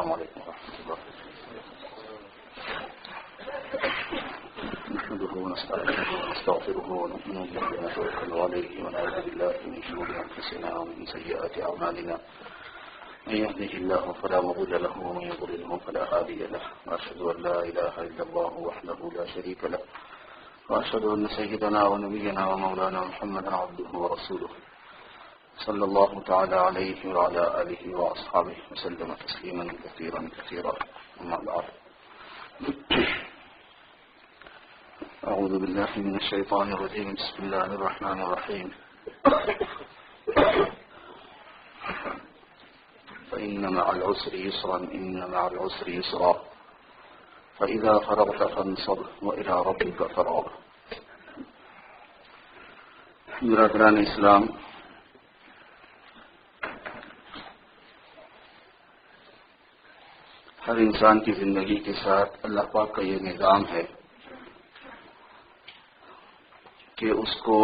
السلام علیکم ورحمۃ اللہ. نحمده ونستعينه ونستغفره ونؤمن به ونتوكل عليه ونعوذ بالله من شرور انفسنا ومن سيئات اعمالنا. من يهده الله فلا مضل له ومن يضلله فلا هادي له. واشهد ان لا اله الا الله وحده لا شريك له واشهد ان سيدنا ونبينا ومولانا محمدا عبده ورسوله صلى الله تعالى عليه وعلى آله وأصحابه وسلم تسليما كثيرا كثيرا. أما بعد، أعوذ بالله من الشيطان الرجيم. بسم الله الرحمن الرحيم. فإن مع العسر يسرا إن مع العسر يسرا فإذا فرغت فانصب وإلى ربك فارغب. برادران اسلام، ہر انسان کی زندگی کے ساتھ اللہ پاک کا یہ نظام ہے کہ اس کو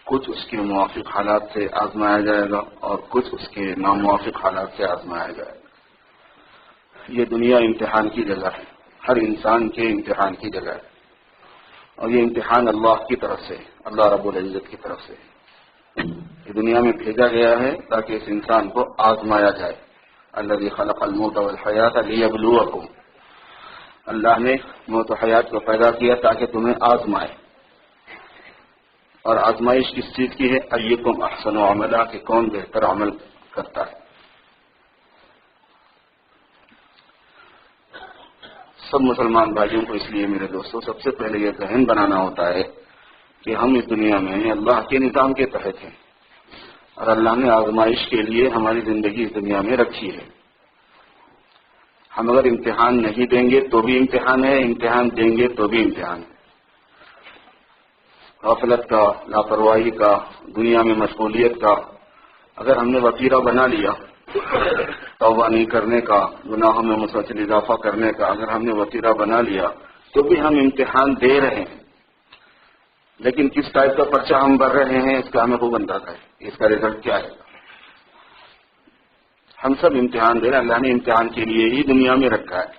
کچھ اس کے موافق حالات سے آزمایا جائے گا اور کچھ اس کے ناموافق حالات سے آزمایا جائے گا. یہ دنیا امتحان کی جگہ ہے، ہر انسان کے امتحان کی جگہ ہے، اور یہ امتحان اللہ کی طرف سے، اللہ رب العزت کی طرف سے یہ دنیا میں بھیجا گیا ہے تاکہ اس انسان کو آزمایا جائے. الذی خلق الموت والحیات لیبلوکم، اللہ نے موت و حیات کو پیدا کیا تاکہ تمہیں آزمائے. اور آزمائش کس چیز کی ہے؟ ایکم احسن عملا، کہ کون بہتر عمل کرتا ہے. سب مسلمان بھائیوں کو اس لیے میرے دوستوں سب سے پہلے یہ ذہن بنانا ہوتا ہے کہ ہم اس دنیا میں اللہ کے نظام کے تحت ہیں، اور اللہ نے آزمائش کے لیے ہماری زندگی اس دنیا میں رکھی ہے. ہم اگر امتحان نہیں دیں گے تو بھی امتحان ہے، امتحان دیں گے تو بھی امتحان ہے. غفلت کا، لاپرواہی کا، دنیا میں مشغولیت کا اگر ہم نے وتیرہ بنا لیا، توبہ نہیں کرنے کا، گناہوں میں مسلسل اضافہ کرنے کا اگر ہم نے وتیرہ بنا لیا تو بھی ہم امتحان دے رہے ہیں. لیکن کس ٹائپ کا پرچہ ہم بھر رہے ہیں اس کا ہمیں خوب اندازہ ہے، اس کا رزلٹ کیا ہے. ہم سب امتحان دے رہے ہیں، اللہ نے امتحان کے لیے ہی دنیا میں رکھا ہے.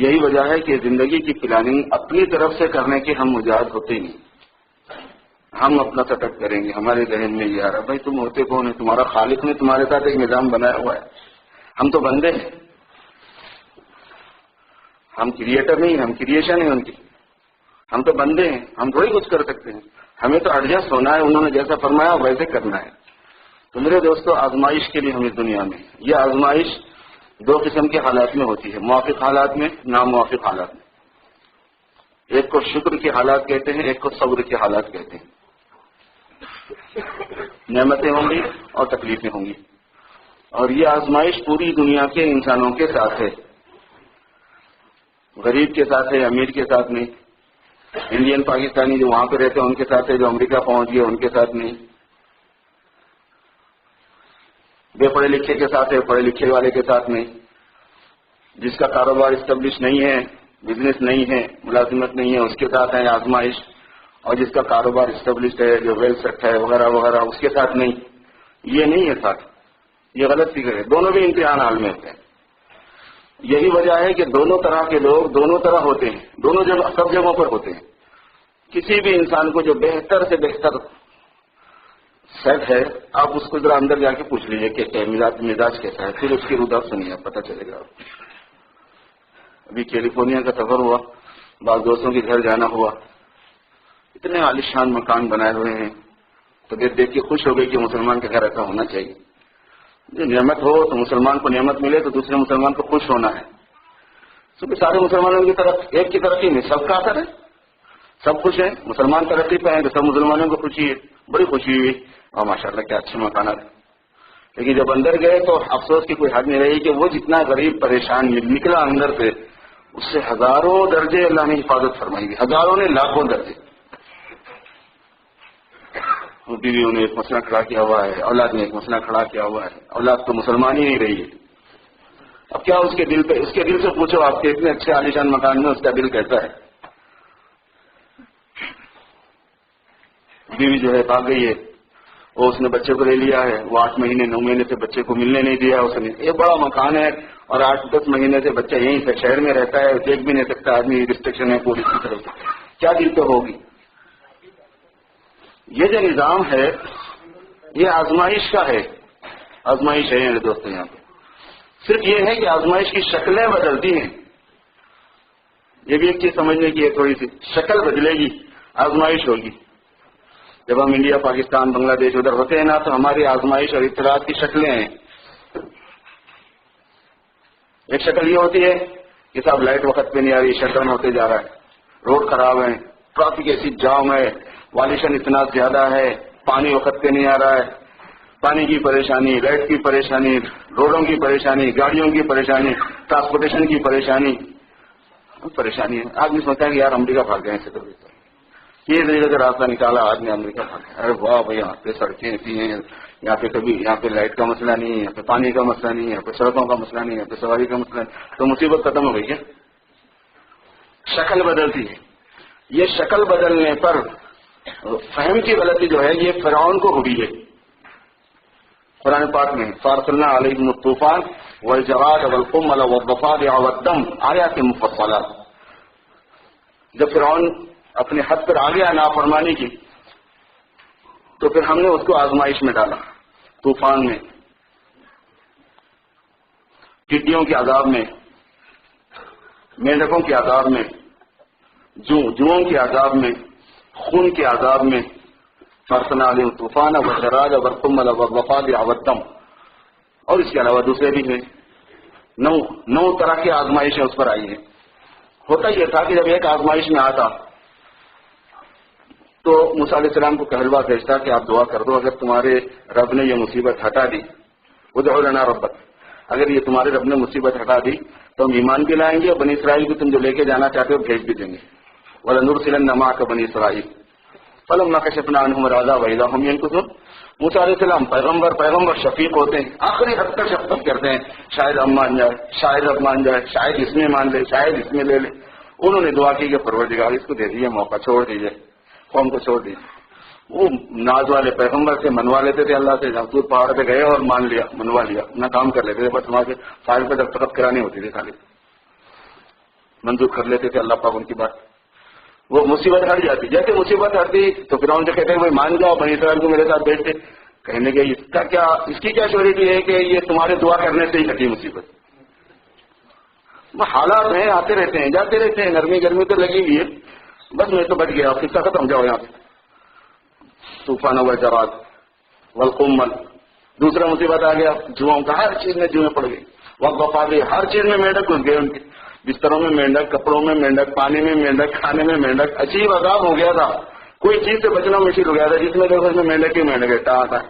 یہی وجہ ہے کہ زندگی کی پلاننگ اپنی طرف سے کرنے کے ہم مجاہد ہوتے نہیں. ہم اپنا سیٹ اپ کریں گے، ہمارے ذہن میں یہ آ رہا ہے بھائی تم ہوتے کون ہے؟ تمہارا خالق نے تمہارے ساتھ ایک نظام بنایا ہوا ہے. ہم تو بندے ہیں، ہم کریٹر نہیں ہیں، ہم کریشن ہیں ان کی. ہم تو بندے ہیں، ہم تھوڑی کچھ کر سکتے ہیں. ہمیں تو ایڈجسٹ ہونا ہے، انہوں نے جیسا فرمایا ویسے کرنا ہے. تو میرے دوستو، آزمائش کے لیے ہم اس دنیا میں، یہ آزمائش دو قسم کے حالات میں ہوتی ہے، موافق حالات میں، ناموافق حالات میں. ایک کو شکر کے حالات کہتے ہیں، ایک کو صبر کے حالات کہتے ہیں. نعمتیں ہوں گی اور تکلیفیں ہوں گی، اور یہ آزمائش پوری دنیا کے انسانوں کے ساتھ ہے. غریب کے ساتھ ہے، امیر کے ساتھ نہیں. انڈین پاکستانی جو وہاں پہ رہتے ہیں ان کے ساتھ ہے، جو امریکہ پہنچ گئے ان کے ساتھ نہیں. بے پڑھے لکھے کے ساتھ ہے، پڑھے لکھے والے کے ساتھ نہیں. جس کا کاروبار اسٹیبلش نہیں ہے، بزنس نہیں ہے، ملازمت نہیں ہے، اس کے ساتھ ہے آزمائش. اور جس کا کاروبار اسٹیبلشڈ ہے، جو ویل سیٹ ہے وغیرہ وغیرہ، اس کے ساتھ نہیں. یہ نہیں ہے ساتھ، یہ غلط فکر ہے. دونوں بھی امتحان حال میں ہوتے ہیں. یہی وجہ ہے کہ دونوں طرح کے لوگ دونوں طرح ہوتے ہیں، دونوں جگہ سب جگہوں پر ہوتے ہیں. کسی بھی انسان کو جو بہتر سے بہتر سیٹ ہے، آپ اس کو ذرا اندر جا کے پوچھ لیجیے کہ مزاج کیسا ہے، پھر اس کی ردا سنیے، پتہ چلے گا. ابھی کیلیفورنیا کا سفر ہوا، بعض دوستوں کے گھر جانا ہوا، اتنے عالیشان مکان بنائے ہوئے ہیں. تو دیکھ کے خوش ہو گئی کہ مسلمان کا گھر ایسا ہونا چاہیے. جو نعمت ہو تو مسلمان کو نعمت ملے تو دوسرے مسلمان کو خوش ہونا ہے. کیونکہ سارے مسلمانوں کی طرف ایک کی ترقی میں سب کا اثر ہے، سب خوش ہیں. مسلمان ترقی پہ ہیں تو سب مسلمانوں کو خوشی ہے، بڑی خوشی ہوئی. اور ماشاءاللہ کیا اچھے مکانات. لیکن جب اندر گئے تو افسوس کی کوئی حد نہیں رہی کہ وہ جتنا غریب پریشان نکلا اندر سے، اس سے ہزاروں درجے اللہ نے حفاظت فرمائی گئی، ہزاروں نے لاکھوں درجے. بیویوں نے ایک مسئلہ کھڑا کیا ہوا ہے، اولاد نے ایک مسئلہ کھڑا کیا ہوا ہے. اولاد تو مسلمان ہی نہیں رہی ہے. اب کیا اس کے دل پہ، اس کے دل سے پوچھو آپ کے اتنے اچھے عالیشان مکان میں اس کا دل کیسا ہے. بیوی جو ہے بھاگ گئی ہے، وہ اس نے بچے کو لے لیا ہے، وہ 8 مہینے 9 مہینے سے بچے کو ملنے نہیں دیا اس نے، ایک بڑا مکان ہے اور 8-10 مہینے سے بچہ یہیں سے شہر میں رہتا ہے، دیکھ بھی نہیں سکتا آدمی، ریسٹرکشن ہے پولیس کی طرف سے، کیا دل تو ہوگی؟ یہ جو نظام ہے یہ آزمائش کا ہے، آزمائش ہے میرے دوستوں یہاں پہ، صرف یہ ہے کہ آزمائش کی شکلیں بدلتی ہیں، یہ بھی ایک چیز سمجھنے کی ہے، تھوڑی سی شکل بدلے گی، آزمائش ہوگی۔ جب ہم انڈیا پاکستان بنگلہ دیش ادھر ہوتے ہیں نا تو ہماری آزمائش اور اطلاعات کی شکلیں ہیں۔ ایک شکل یہ ہوتی ہے کہ صاحب لائٹ وقت پہ نہیں آ رہی، شٹ ڈاؤن ہوتے جا رہا ہے، روڈ خراب ہے، ٹریفک ایسی جام ہے، والیوشن اتنا زیادہ ہے، پانی وقت پہ نہیں آ رہا ہے، پانی کی پریشانی، لائٹ کی پریشانی، روڈوں کی پریشانی، گاڑیوں کی پریشانی، ٹرانسپورٹیشن کی پریشانی ہے۔ آدمی سوچتا ہے کہ یار امریکہ بھاگ گئے، ایسے یہ طریقے کا راستہ نکالا آدمی امریکہ بھاگ گیا، ارے واہ بھائی یہاں پہ سڑکیں ایسی ہیں، یہاں پہ کبھی یہاں پہ لائٹ کا مسئلہ نہیں ہے، یہاں پہ پانی کا مسئلہ نہیں ہے، یہاں پہ سڑکوں کا مسئلہ نہیں ہے، یہاں پہ سواری کا مسئلہ نہیں، تو مصیبت ختم ہو گئی ہے۔ شکل بدلتی ہے، یہ شکل بدلنے پر فہم کی غلطی جو ہے یہ فرعون کو ہوئی ہے۔ قرآن پاک میں فارسلنا علیہم الطوفان والجراد والقمل والضفادع والدم آیات مفصلات، جب فرعون اپنے حد پر آ گیا نافرمانی کی تو پھر ہم نے اس کو آزمائش میں ڈالا، طوفان میں، ٹڈیوں کے عذاب میں، مینڈکوں کے عذاب میں، جوؤں کے عذاب میں، خون کے عذاب میں، فارسلنا علیہم الطوفان والجراد والقمل والضفادع والدم، اور اس کے علاوہ دوسرے بھی ہیں، 9 طرح کی آزمائشیں اس پر آئی ہیں۔ ہوتا یہ تھا کہ جب ایک آزمائش میں آتا تو موسیٰ علیہ السلام کو کہلوا بھیجتا کہ آپ دعا کر دو، اگر تمہارے رب نے یہ مصیبت ہٹا دی، ادعو لنا ربک، اگر یہ تمہارے رب نے مصیبت ہٹا دی تو ہم ایمان بھی لائیں گے اور بنی اسرائیل کو تم جو لے کے جانا چاہتے ہو بھیج بھی دیں گے، وَلَنُرْسِلَنَّ مَعَكَ بَنِي إِسْرَائِيلَ فَلَمَّا كَشَفْنَا عَنْهُمُ الْعَذَابَ إِذَا هُمْ يَنكُثُونَ۔ موسیٰ علیہ السلام پیغمبر شفیق ہوتے ہیں، آخری حد تک شفقت کرتے ہیں، شاید اب مان جائے، شاید اب مان جائے، شاید اس میں مان لے، شاید اس میں لے لے۔ انہوں نے دعا کی کہ پروردگار اس کو دے دیجیے موقع، چھوڑ دیجیے، قوم کو چھوڑ دیجیے۔ وہ ناز والے پیغمبر سے منوا لیتے تھے اللہ سے، جب پہاڑ پہ گئے اور مان لیا، منوا لیا، اپنا کام کر لیتے تھے، بس وہاں سے فائل پہ دستخط کرانی ہوتی تھی، خالی منظور کر لیتے تھے اللہ پاک ان کی بات، وہ مصیبت ہٹ جاتی۔ جیسے مصیبت ہٹتی تو فرعون سے کہتے ہیں بھائی مان جاؤ، بنی اسرائیل کو میرے ساتھ بیٹھ کے، کہنے کے اس کی کیا شیورٹی ہے کہ یہ تمہارے دعا کرنے سے ہی ہٹی مصیبت؟ وہ حالات ہیں، آتے رہتے ہیں جاتے رہتے ہیں، گرمی تو لگی ہوئی ہے، بس میں تو بچ گیا، قصہ ختم، جاؤ یہاں پہ۔ طوفان والجراد والقمل، دوسرا مصیبت آ گیا جوؤں کا، ہر چیز میں جوئیں پڑ گئی، والضفادع، ہر چیز میں مینڈک گھس گئے، ان کے بستروں میں مینڈک، کپڑوں میں مینڈک، پانی میں مینڈک، کھانے میں مینڈک، عجیب عذاب ہو گیا تھا، کوئی چیز سے بچنا مشکل ہو گیا تھا، جس میں دیکھو اس میں مینڈک ہی مینڈک ہے، ٹاٹ ہے۔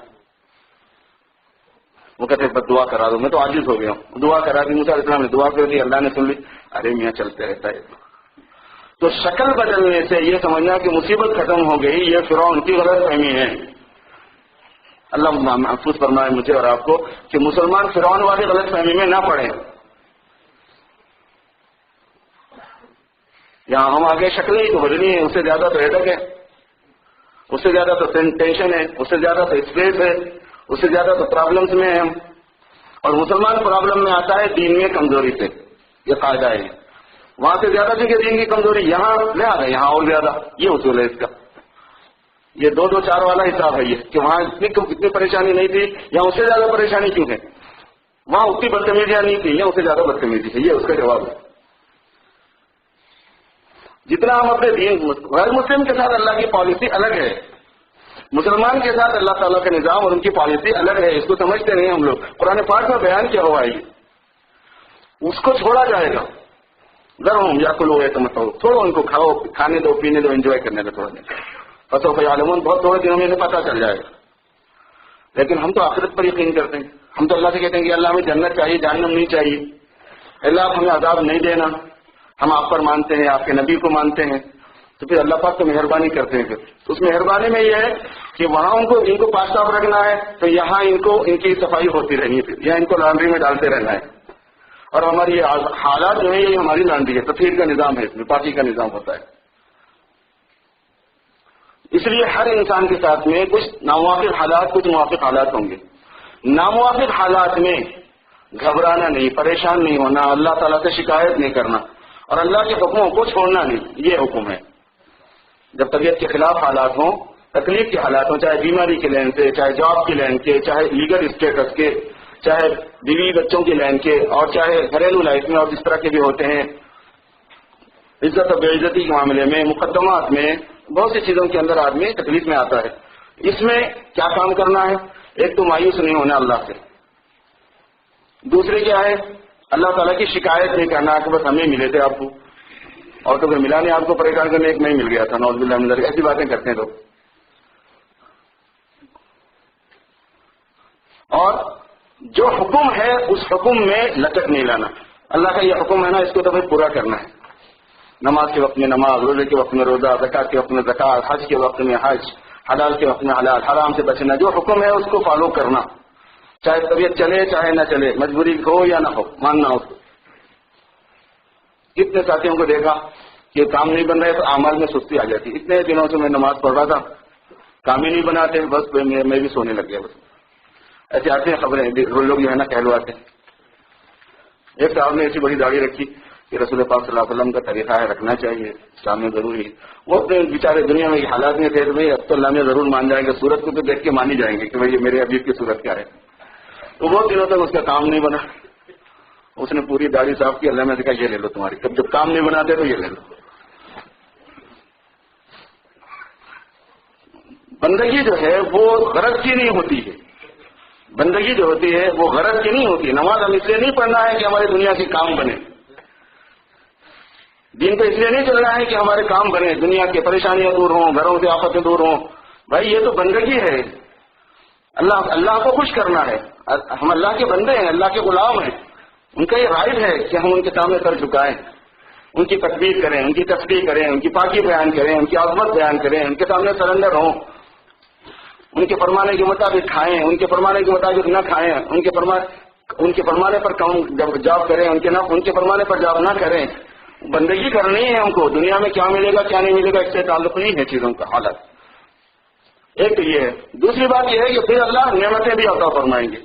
وہ کہتے ہیں بس دعا کرا دو، میں تو عاجز ہو گیا ہوں، دعا کرا دی، موسیٰ علیہ السلام نے دعا کر دی، اللہ نے سن لی، ارے میاں چلتے رہتا ہے۔ تو شکل بدلنے سے یہ سمجھنا کہ مصیبت ختم ہو گئی، یہ فرعون کی غلط فہمی ہے۔ اللہ محفوظ فرمائے مجھے اور آپ کو کہ مسلمان فرعون والی غلط فہمی میں نہ پڑے۔ یہاں ہم آگے شکلیں ہی تو بدلی ہیں، اس سے زیادہ تو ہیڈک ہے، اس سے زیادہ تو ٹینشن ہے، اس سے زیادہ تو اسٹریس ہے، اس سے زیادہ تو پرابلمس میں ہیں ہم، اور مسلمان پرابلم میں آتا ہے دین میں کمزوری سے، یہ قاعدہ ہے۔ وہاں سے زیادہ دیکھے دین کی کمزوری، یہاں لے آ گئے، یہاں اور زیادہ، یہ اصول ہے اس کا، یہ 2-2-4 والا حساب ہے یہ، کہ وہاں اتنی پریشانی نہیں تھی، یہاں اس سے زیادہ پریشانی کیوں ہے؟ وہاں اتنی بدتمیزیاں نہیں تھی، یہاں اس سے زیادہ بدتمیزی ہے، یہ اس کا جواب ہے۔ جتنا ہم اپنے دین، غیر مسلم کے ساتھ اللہ کی پالیسی الگ ہے، مسلمان کے ساتھ اللہ تعالیٰ کا نظام اور ان کی پالیسی الگ ہے، اس کو سمجھتے نہیں ہم لوگ۔ قرآن پاک میں بیان کیا ہوا ہے، اس کو چھوڑا جائے گا، ذرہم یاکلوا ویتمتعوا، چھوڑو ان کو، کھاؤ، کھانے دو، پینے دو، انجوائے کرنے دو تھوڑا دن، فسوف یعلمون، بہت تھوڑے دنوں میں انہیں پتہ چل جائے گا۔ لیکن ہم تو آخرت پر یقین کرتے ہیں، ہم تو اللہ سے کہتے ہیں کہ اللہ ہمیں جنت چاہیے، جہنم نہیں چاہیے، اللہ آپ ہمیں عذاب نہیں دینا، ہم آپ پر مانتے ہیں، آپ کے نبی کو مانتے ہیں، تو پھر اللہ پاک تو مہربانی کرتے ہیں۔ پھر اس مہربانی میں یہ ہے کہ وہاں ان کو پاک صاف رکھنا ہے، تو یہاں ان کی صفائی ہوتی رہنی ہے، پھر یہاں ان کو لانڈری میں ڈالتے رہنا ہے، اور ہماری یہ حالات جو ہیں یہ ہماری لانڈری ہے، تطہیر کا نظام ہے، اس میں پاکی کا نظام ہوتا ہے۔ اس لیے ہر انسان کے ساتھ میں کچھ ناموافق حالات، کچھ موافق حالات ہوں گے. ناموافق حالات میں گھبرانا نہیں، پریشان نہیں ہونا، اللہ تعالیٰ سے شکایت نہیں کرنا اور اللہ کے حکموں کو چھوڑنا نہیں، یہ حکم ہے. جب طبیعت کے خلاف حالات ہوں، تکلیف کے حالات ہوں، چاہے بیماری کے لین سے، چاہے جاب کے لین کے، چاہے لیگل اسٹیٹس کے، چاہے بیوی بچوں کے لین کے، اور چاہے گھریلو لائف میں اور اس طرح کے بھی ہوتے ہیں، عزت و بے عزتی کے معاملے میں، مقدمات میں، بہت سی چیزوں کے اندر آدمی تکلیف میں آتا ہے. اس میں کیا کام کرنا ہے؟ ایک تو مایوس نہیں ہونا اللہ سے، دوسرے کیا ہے؟ اللہ تعالیٰ کی شکایت نہیں کرنا کہ بس ہمیں ملے تھے آپ کو، اور تو پھر ملا نہیں آپ کو، پریشان کرنے ایک نہیں مل گیا تھا، نعوذ باللہ من ذلک، ایسی باتیں کرتے ہیں لوگ. اور جو حکم ہے اس حکم میں لچک نہیں لانا. اللہ کا یہ حکم ہے نا، اس کو تو پھر پورا کرنا ہے. نماز کے وقت میں نماز، روزے کے وقت میں روزہ، زکات کے وقت میں زکات، حج کے وقت میں حج، حلال کے وقت میں حلال، حرام سے بچنا. جو حکم ہے اس کو فالو کرنا، چاہے طبیعت چلے چاہے نہ چلے، مجبوری ہو یا نہ ہو، ماننا اس کو. کتنے ساتھیوں کو دیکھا کہ کام نہیں بن رہے تو اعمال میں سستی آ جاتی. اتنے دنوں سے میں نماز پڑھ رہا تھا، کام ہی نہیں بناتے، بس میں بھی سونے لگ گیا. بس ایسے آتے ہیں خبریں، لوگ جو ہے نا کہلواتے ہیں. ایک صاحب نے ایسی بڑی داڑھی رکھی کہ رسول پاک صلی اللہ علیہ وسلم کا طریقہ ہے، رکھنا چاہیے، اسلام میں ضروری ہے. وہ اپنے بیچارے دنیا میں حالات میں تھے تو بھائی اب تو اللہ میں ضرور مان جائیں گے، صورت کو تو دیکھ کے مان ہی جائیں گے کہ بھائی یہ میرے حبیب کی صورت کیا ہے. تو بہت دنوں تک اس کا کام نہیں بنا. اس نے پوری داڑھی صاف کی، اللہ نے کہا یہ لے لو تمہاری، جب کام نہیں بناتے تو یہ لے لو. بندگی جو ہے وہ غرض کی نہیں ہوتی ہے. بندگی جو ہوتی ہے وہ غرض کی نہیں ہوتی. نماز ہم اس لیے نہیں پڑھنا ہے کہ ہمارے دنیا کے کام بنے. دین کو اس لیے نہیں چلنا ہے کہ ہمارے کام بنے، دنیا کی پریشانیاں دور ہوں، گھروں سے آفتیں دور ہوں. بھائی یہ تو بندگی ہے، اللہ کو خوش کرنا ہے. ہم اللہ کے بندے ہیں، اللہ کے غلام ہیں. ان کا یہ رائٹ ہے کہ ہم ان کے سامنے سر جھکائیں، ان کی تکبیر کریں، ان کی تسبیح کریں، ان کی پاکی بیان کریں، ان کی عظمت بیان کریں، ان کے سامنے سرنڈر ہوں، ان کے فرمانے کے مطابق کھائیں، ان کے فرمانے کے مطابق نہ کھائیں، ان کے فرمانے پر جاب کریں، ان کے فرمانے پر جاب نہ کریں. بندگی کرنی ہے ہم کو. دنیا میں کیا ملے گا کیا نہیں ملے گا اس سے تعلق نہیں ہے چیزوں کا حالت. ایک تو یہ ہے. دوسری بات یہ ہے کہ پھر اللہ نعمتیں بھی عطا فرمائیں گے.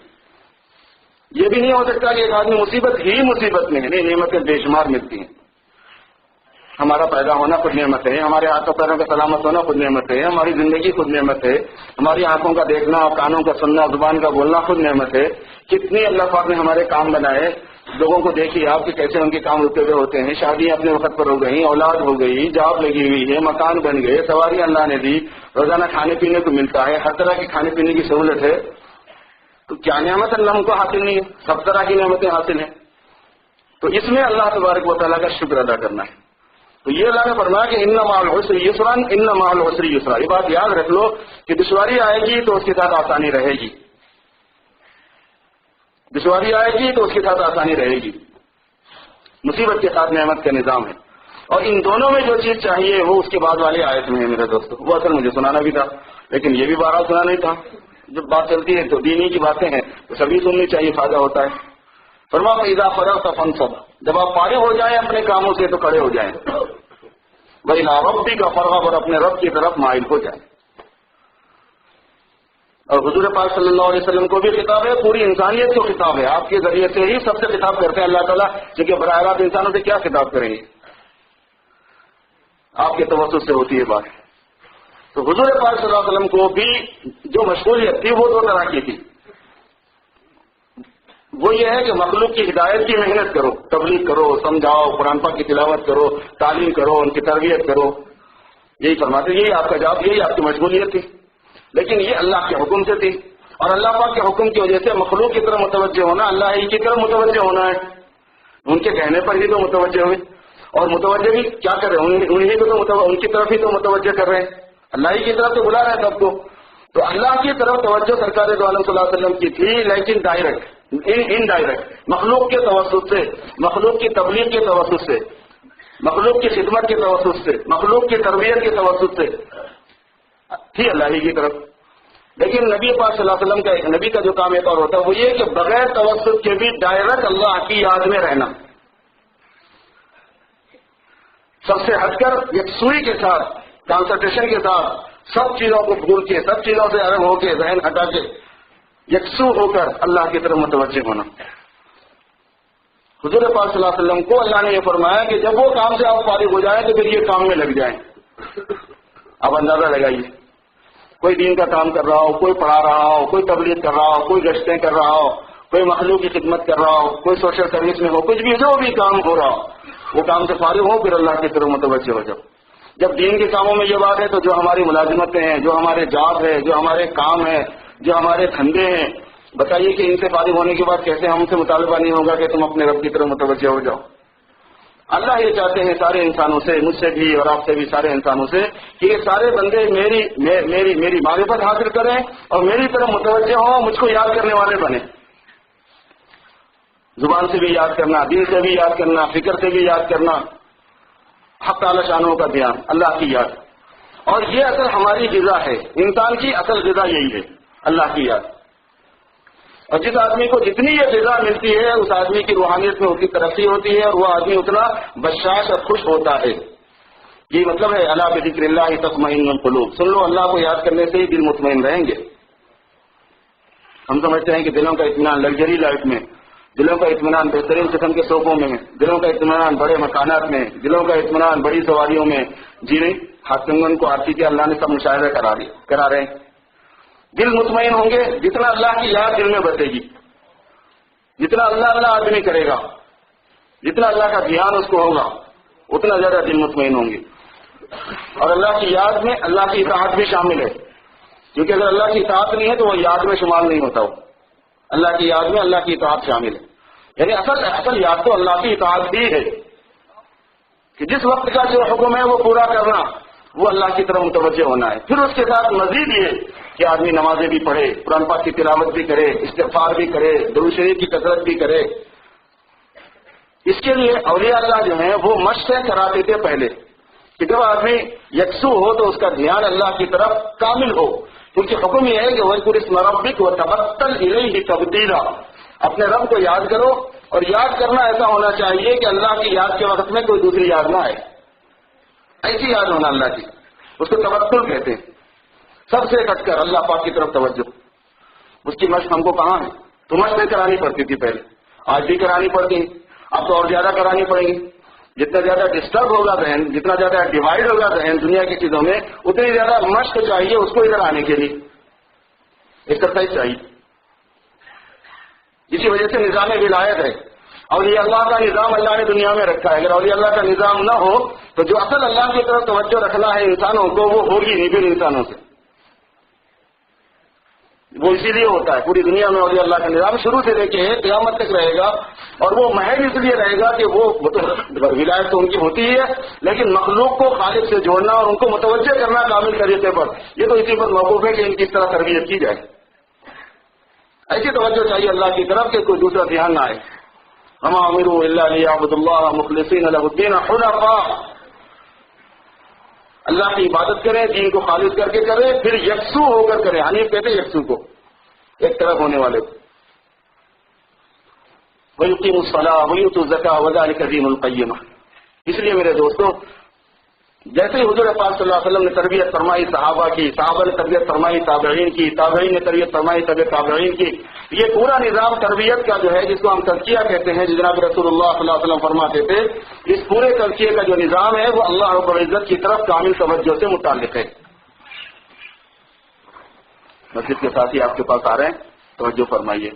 یہ بھی نہیں ہو سکتا کہ ایک آدمی مصیبت ہی مصیبت میں ہے. نہیں، نعمتیں بے شمار ملتی ہیں. ہمارا پیدا ہونا خود نعمت ہے، ہمارے ہاتھوں پیروں کا سلامت ہونا خود نعمت ہے، ہماری زندگی خود نعمت ہے، ہماری آنکھوں کا دیکھنا اور کانوں کا سننا، زبان کا بولنا خود نعمت ہے. کتنی اللہ پاک نے ہمارے کام بنائے. لوگوں کو دیکھیے آپ کہ کیسے ان کے کام رکے ہوئے ہوتے ہیں. شادیاں اپنے وقت پر ہو گئی، اولاد ہو گئی، جاب لگی ہوئی ہے، مکان بن گئے، سواریاں اللہ نے دی، روزانہ کھانے پینے کو ملتا ہے، ہر طرح کی کھانے پینے کی سہولت ہے. تو کیا نعمت اللہ ہم کو حاصل نہیں ہے؟ سب طرح کی نعمتیں حاصل ہیں. تو اس میں اللہ تبارک و تعالیٰ کا شکر ادا کرنا ہے. تو یہ اللہ نے فرمایا کہ ان مع العسر یسرا، ان مع العسر یسرا. یہ بات یاد رکھ لو کہ دشواری آئے گی تو اس کے ساتھ آسانی رہے گی. دشواری آئے گی تو اس کے ساتھ آسانی رہے گی. مصیبت کے ساتھ نعمت کا نظام ہے. اور ان دونوں میں جو چیز چاہیے وہ اس کے بعد والی آیت میں ہے میرے دوستو. وہ اصل مجھے سنانا بھی تھا لیکن یہ بھی بارہ سنا نہیں تھا. جب بات چلتی ہے تو دینی کی باتیں ہیں تو سبھی سننی چاہیے، فائدہ ہوتا ہے. فرمایا اذا فرغت فانصب، جب آپ فارغ ہو جائیں اپنے کاموں سے تو کھڑے ہو جائیں. وَإِلَىٰ رَبِّكَ فَارْغَب، اور اپنے رب کی طرف مائل ہو جائیں. اور حضور پاک صلی اللہ علیہ وسلم کو بھی خطاب ہے، پوری انسانیت کو خطاب ہے. آپ کے ذریعے سے ہی سب سے خطاب کرتے ہیں اللہ تعالیٰ، کیونکہ براہ راست انسانوں سے کیا خطاب کریں گے؟ آپ کے توسط سے ہوتی ہے بات. تو حضور پاک صلی اللہ علیہ وسلم کو بھی جو مشغولیت تھی وہ دو طرح کی تھی. وہ یہ ہے کہ مخلوق کی ہدایت کی محنت کرو، تبلیغ کرو، سمجھاؤ، قرآن پاک کی تلاوت کرو، تعلیم کرو، ان کی تربیت کرو. یہی فرماتے، یہی آپ کا جاب، یہی آپ کی مشغولیت تھی. لیکن یہ اللہ کے حکم سے تھی، اور اللہ پاک کے حکم کی وجہ سے مخلوق کی طرف متوجہ ہونا، اللہ ہی کی طرف متوجہ ہونا ہے. ان کے کہنے پر ہی تو متوجہ ہوئے، اور متوجہ بھی کیا کر رہے ہیں؟ انہیں تو ان کی طرف ہی تو متوجہ کر رہے ہیں. اللہ ہی کی طرف تو بلا رہے ہیں سب کو. تو اللہ کی طرف توجہ سرکار دو عالم صلی اللہ علیہ وسلم کی تھی، لیکن ڈائریکٹ، انڈائریکٹ، مخلوق کے توسط سے، مخلوق کی تبلیغ کے توسط سے، مخلوق کی خدمت کے توسط سے، مخلوق کی تربیت کے توسط سے تھی اللہ ہی کی طرف. لیکن نبی پاک صلی اللہ علیہ وسلم کا، ایک نبی کا جو کام ایک اور ہوتا ہے وہ یہ کہ بغیر توسط کے بھی ڈائریکٹ اللہ کی یاد میں رہنا، سب سے ہٹ کر ایک سوئی کے ساتھ، کانسنٹریشن کے ساتھ سب چیزوں کو بھول کے، سب چیزوں سے الگ ہو کے، ذہن ہٹا کے یکسو ہو کر اللہ کی طرف متوجہ ہونا۔ حضور پاک صلی اللہ علیہ وسلم کو اللہ نے یہ فرمایا کہ جب وہ کام سے آپ فارغ ہو جائیں تو پھر یہ کام میں لگ جائیں۔ اب اندازہ لگائیے، کوئی دین کا کام کر رہا ہو، کوئی پڑھا رہا ہو، کوئی تبلیغ کر رہا ہو، کوئی گشتیں کر رہا ہو، کوئی مخلوق کی خدمت کر رہا ہو، کوئی سوشل سروس میں ہو، کچھ بھی جو بھی کام ہو رہا ہو، وہ کام سے فارغ ہو پھر اللہ کی طرف متوجہ ہو جاؤ۔ جب دین کے کاموں میں یہ بات ہے تو جو ہماری ملازمتیں ہیں، جو ہمارے جاب ہے، جو ہمارے کام ہے، جو ہمارے دھندے ہیں، بتائیے کہ ان سے فارغ ہونے کے بعد کیسے ہم سے مطالبہ نہیں ہوگا کہ تم اپنے رب کی طرف متوجہ ہو جاؤ۔ اللہ یہ چاہتے ہیں سارے انسانوں سے، مجھ سے بھی اور آپ سے بھی، سارے انسانوں سے، کہ یہ سارے بندے میری معرفت حاصل کریں اور میری طرف متوجہ ہوں، مجھ کو یاد کرنے والے بنے۔ زبان سے بھی یاد کرنا، دل سے بھی یاد کرنا، فکر سے بھی یاد کرنا، حق تعالی شانوں کا دھیان، اللہ کی یاد۔ اور یہ اصل ہماری غذا ہے، انسان کی اصل غذا یہی ہے، اللہ کی یاد۔ اور جس آدمی کو جتنی یہ غذا ملتی ہے اس آدمی کی روحانیت میں اس کی ترقی ہوتی ہے اور وہ آدمی اتنا بشاش اور خوش ہوتا ہے۔ یہ مطلب ہے الا بذکر اللہ تطمئن القلوب، سن لو اللہ کو یاد کرنے سے ہی دل مطمئن رہیں گے۔ ہم سمجھتے ہیں کہ دلوں کا اطمینان لگژری لائف میں، دلوں کا اطمینان بہترین قسم کے صوفوں میں، دلوں کا اطمینان بڑے مکانات میں، دلوں کا اطمینان بڑی سواریوں میں۔ جی نہیں، حاکمگن کو آتی کہ اللہ نے سب مشاہدہ کرا رہے ہیں۔ دل مطمئن ہوں گے جتنا اللہ کی یاد دل میں بسے گی، جتنا اللہ آدمی کرے گا، جتنا اللہ کا دھیان اس کو ہوگا، اتنا زیادہ دل مطمئن ہوں گے۔ اور اللہ کی یاد میں اللہ کی اطاعت بھی شامل ہے، کیونکہ اگر اللہ کی اطاعت نہیں ہے تو وہ یاد میں شمار نہیں ہوتا۔ وہ اللہ کی یاد میں اللہ کی اطاعت شامل ہے، یعنی اصل یاد تو اللہ کی اطاعت بھی ہے کہ جس وقت کا جو حکم ہے وہ پورا کرنا، وہ اللہ کی طرف متوجہ ہونا ہے۔ پھر اس کے ساتھ مزید یہ کہ آدمی نمازیں بھی پڑھے، قرآن پاک کی تلاوت بھی کرے، استغفار بھی کرے، درود شریف کی کثرت بھی کرے۔ اس کے لیے اولیاء اللہ جو ہیں وہ مشق کراتے تھے پہلے کہ جب آدمی یکسو ہو تو اس کا دھیان اللہ کی طرف کامل ہو، کیونکہ حکم یہ ہے کہ وَاذْكُرِ اسْمَ رَبِّكَ وَتَبَتَّلْ إِلَيْهِ تَبْتِيلًا، اپنے رب کو یاد کرو، اور یاد کرنا ایسا ہونا چاہیے کہ اللہ کی یاد کے وقت میں کوئی دوسری یاد نہ آئے، ایسی یاد ہونا اللہ کی، اس کو تبتل کہتے ہیں۔ سب سے کٹ کر اللہ پاک کی طرف توجہ، اس کی مشق ہم کو کہاں ہے؟ تو مشق کرانی پڑتی تھی پہلے، آج بھی کرانی پڑتی، اب تو اور زیادہ کرانی پڑے گی۔ جتنا زیادہ ڈسٹرب ہوگا ذہن، جتنا زیادہ ڈیوائڈ ہوگا ذہن دنیا کی چیزوں میں، اتنی زیادہ مشق چاہیے اس کو ادھر آنے کے لیے، ایکسرسائز چاہیے۔ اسی وجہ سے نظام ولایت ہے، اولیاء اللہ کا نظام اللہ نے دنیا میں رکھا ہے۔ اگر اولیاء اللہ کا نظام نہ ہو تو جو اصل اللہ کی طرف توجہ رکھنا ہے انسانوں کو، وہ ہوگی نہیں پھر انسانوں سے۔ وہ اسی لیے ہوتا ہے، پوری دنیا میں اولیاء اللہ کا نظام شروع سے لے کے قیامت تک رہے گا، اور وہ محض اس لیے رہے گا کہ وہ تو ولایت تو ان کی ہوتی ہی ہے، لیکن مخلوق کو خالق سے جوڑنا اور ان کو متوجہ کرنا کامل طریقے پر، یہ تو اسی پر موقوف ہے کہ ان کی اس طرح تربیت کی جائے۔ ایسی توجہ چاہیے اللہ کی طرف کہ کوئی دوسرا دھیان نہ آئے۔ وما امروا الا ليعبدوا الله مخلصين له الدين حنفاء، اللہ کی عبادت کریں، دین کو خالص کر کے کریں، پھر یکسو ہو کر کریں۔ حنیف کہتے ہیں یکسو کو، ایک طرف ہونے والے کو۔ وَيُقِيمُوا الصَّلَاةَ وَيُؤْتُوا الزَّكَاةَ وَذَلِكَ دِينُ الْقَيِّمَةِ، اس لیے میرے دوستو، جیسے ہی حضور پاک صلی اللہ علیہ وسلم نے تربیت فرمائی صحابہ کی، صحابہ نے تربیت فرمائی تابعین کی، تابعین نے تربیت فرمائی تابعین کی، یہ پورا نظام تربیت کا جو ہے جس کو ہم تزکیہ کہتے ہیں، جناب رسول اللہ صلی اللہ علیہ وسلم فرماتے تھے، اس پورے تزکیے کا جو نظام ہے وہ اللہ رب العزت کی طرف کامل توجہ سے متعلق ہے۔ مسجد کے ساتھی آپ کے پاس آ رہے ہیں، توجہ فرمائیے۔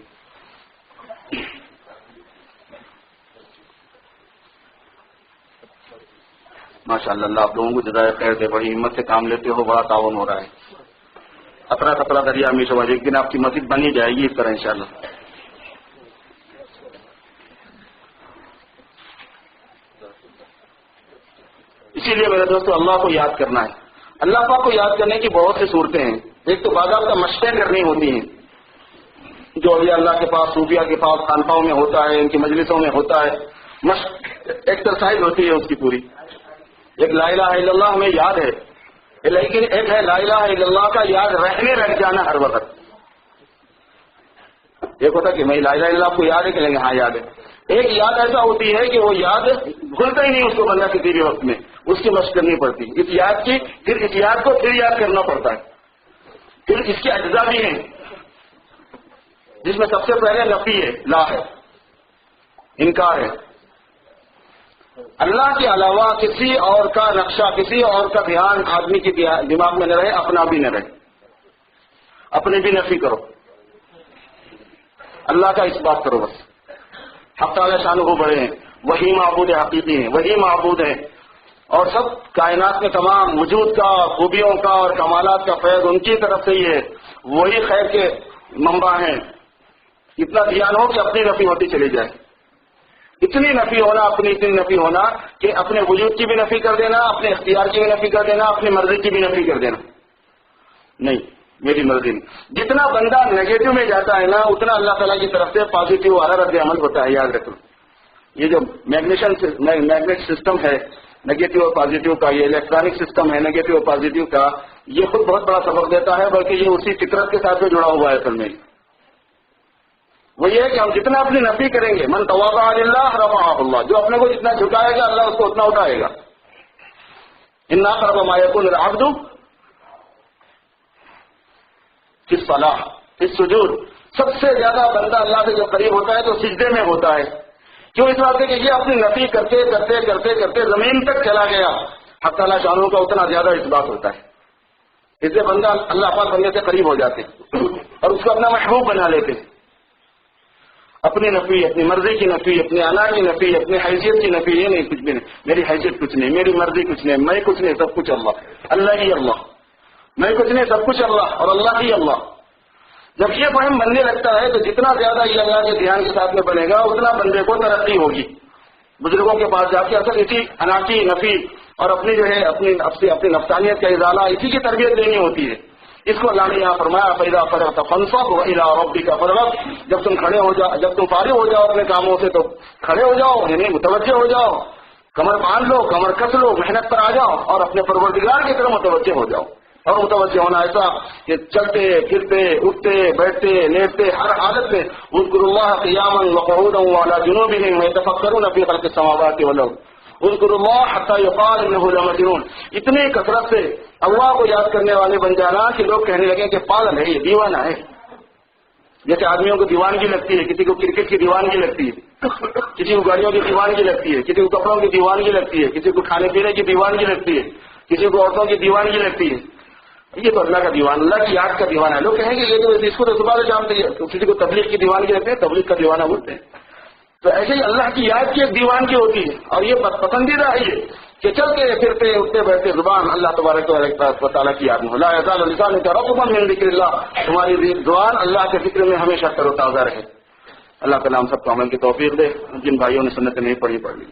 ماشاء اللہ، آپ لوگوں کو جزائے خیر دے، بڑی ہمت سے کام لیتے ہو، بڑا تعاون ہو رہا ہے۔ قطرہ قطرہ دریا ہمیشہ ہوا، ایک دن آپ کی مسجد بنی جائے گی اس طرح انشاءاللہ۔ اسی لیے میرے دوستو اللہ کو یاد کرنا ہے۔ اللہ پاک کو یاد کرنے کی بہت سی صورتیں ہیں۔ ایک تو بعض کا مشقیں کرنی ہوتی ہیں، جو اولیاء اللہ کے پاس، صوفیاء کے پاس خانقاہوں میں ہوتا ہے، ان کی مجلسوں میں ہوتا ہے، مشق ایکسرسائز ہوتی ہے اس کی پوری۔ ایک لا الہ الا اللہ ہمیں یاد ہے، لیکن ایک ہے لا الہ الا اللہ کا یاد رہنے لگ جانا ہر وقت۔ ایک ہوتا کہ میں لا الہ الا اللہ کو یاد ہے کہ ہاں یاد ہے، ایک یاد ایسا ہوتی ہے کہ وہ یاد بھولتا ہی نہیں اس کو بندہ کسی بھی وقت میں، اس کی مشق کرنی پڑتی ہے، اس یاد کی، پھر اس یاد کو پھر یاد کرنا پڑتا ہے، پھر اس کے اجزاء بھی ہیں جس میں سب سے پہلے نفی ہے، لا ہے، انکار ہے۔ اللہ کے علاوہ کسی اور کا نقشہ، کسی اور کا دھیان آدمی کے دماغ میں نہ رہے، اپنا بھی نہ رہے، اپنے بھی نفی کرو، اللہ کا اس بات کرو بس۔ حق تعالی شانہ بڑے ہیں، وہی معبود حقیقی ہیں، وہی معبود ہیں، اور سب کائنات میں تمام وجود کا، خوبیوں کا اور کمالات کا فیض ان کی طرف سے ہی ہے، وہی خیر کے منبع ہیں۔ اتنا دھیان ہو کہ اپنی نفی ہوتی چلی جائے، اتنی نفی ہونا، اپنی اتنی نفی ہونا کہ اپنے وجود کی بھی نفی کر دینا، اپنے اختیار کی بھی نفی کر دینا، اپنی مرضی کی بھی نفی کر دینا، نہیں میری مرضی نہیں۔ جتنا بندہ نیگیٹو میں جاتا ہے نا، اتنا اللہ تعالیٰ کی طرف سے پازیٹیو والا رد عمل ہوتا ہے، یاد رکھنا۔ یہ جو میگنیٹ سسٹم ہے نیگیٹو اور پازیٹیو کا، یہ الیکٹرانک سسٹم ہے نیگیٹو اور پازیٹیو کا، یہ خود بہت بڑا سبق دیتا ہے، بلکہ یہ اسی فطرت کے ساتھ بھی جڑا ہوا ہے اصل میں۔ وہ یہ ہے کہ ہم جتنا اپنی نفی کریں گے، من تواضع للہ رفعہ اللہ، جو اپنے کو جتنا جھکائے گا اللہ اس کو اتنا اٹھائے گا۔ ان اقرب ما یکون العبد فی الصلاۃ فی السجود، سب سے زیادہ بندہ اللہ سے جو قریب ہوتا ہے تو سجدے میں ہوتا ہے۔ کیوں؟ اس بات ہے کہ یہ اپنی نفی کرتے کرتے کرتے کرتے زمین تک چلا گیا، حق تعالیٰ شانوں کا اتنا زیادہ اس بات ہوتا ہے۔ اس سے بندہ اللہ پاک بندے سے قریب ہو جاتے اور اس کو اپنا محبوب بنا لیتے۔ اپنی نفی، اپنی مرضی کی نفی، اپنے انا کی نفی، اپنی حیثیت کی نفی، یہ نہیں، کچھ بھی نہیں، میری حیثیت کچھ نہیں، میری مرضی کچھ نہیں، میں کچھ نہیں، سب کچھ اللہ، اللہ ہی اللہ، میں کچھ نہیں، سب کچھ اللہ اور اللہ ہی اللہ۔ جب یہ فہم بننے لگتا ہے تو جتنا زیادہ یہ اللہ کے دھیان کے ساتھ میں بنے گا اتنا بندے کو ترقی ہوگی۔ بزرگوں کے پاس جا کے اصل اسی انا کی نفی اور اپنی جو ہے اپنی نفسانیت کا ازالہ، اسی کی تربیت دینی ہوتی ہے۔ اس کو اللہ نے یہاں فرمایا فَإِذَا فَرَغْتَ فَانصَبْ وَإِلَىٰ رَبِّكَ فَارْغَب، جب تم کھڑے ہو جاؤ، جب تم فارغ ہو جاؤ اپنے کاموں سے تو کھڑے ہو جاؤ، یعنی متوجہ ہو جاؤ، کمر باندھ لو، کمر کس لو، محنت پر آ جاؤ اور اپنے پروردگار کی طرف متوجہ ہو جاؤ۔ اور متوجہ ہونا ایسا کہ چلتے پھرتے اٹھتے بیٹھتے لیٹتے ہر حالت میں اذکروا اللہ قیاما وقعودا وعلی جنوبہم ویتفکرون فی خلق السماوات والارض اذکروا اللہ حتی یقال انہ لمجنون، اتنی کثرت سے اللہ کو یاد کرنے والے بن جانا کہ لوگ کہنے لگے کہ پاگل ہے، یہ دیوانہ ہے۔ جیسے آدمیوں کو دیوانگی لگتی ہے، کسی کو کرکٹ کی دیوانگی لگتی ہے، کسی کو گاڑیوں کی دیوانگی لگتی ہے، کسی کو کپڑوں کی دیوانگی لگتی ہے، کسی کو کھانے پینے کی دیوانگی لگتی ہے، کسی کو عورتوں کی دیوانگی لگتی ہے۔ یہ تو اللہ کا دیوان، اللہ کی یاد کا دیوانہ ہے۔ لوگ کہیں گے یہ تو اس کو تو صبح سے جانتے ہیں، کسی کو تبلیغ کی دیوانگی رہتے ہیں، تبلیغ کا دیوانہ بولتے ہیں۔ تو ایسے ہی اللہ کی یاد کی ایک دیوانگی ہوتی ہے، اور یہ پسندیدہ ہے یہ کہ چلتے پھرتے اٹھتے بیٹھتے زبان اللہ تبارک و تعالیٰ کی یاد میں، لا یزال لسانک رطبا من ذکر اللہ، تمہاری زبان اللہ کے ذکر میں ہمیشہ تر و تازہ رہے۔ اللہ تعالیٰ ہم سب کو عمل کی توفیق دے، جن بھائیوں نے سنت نہیں پڑھی پڑھ لی۔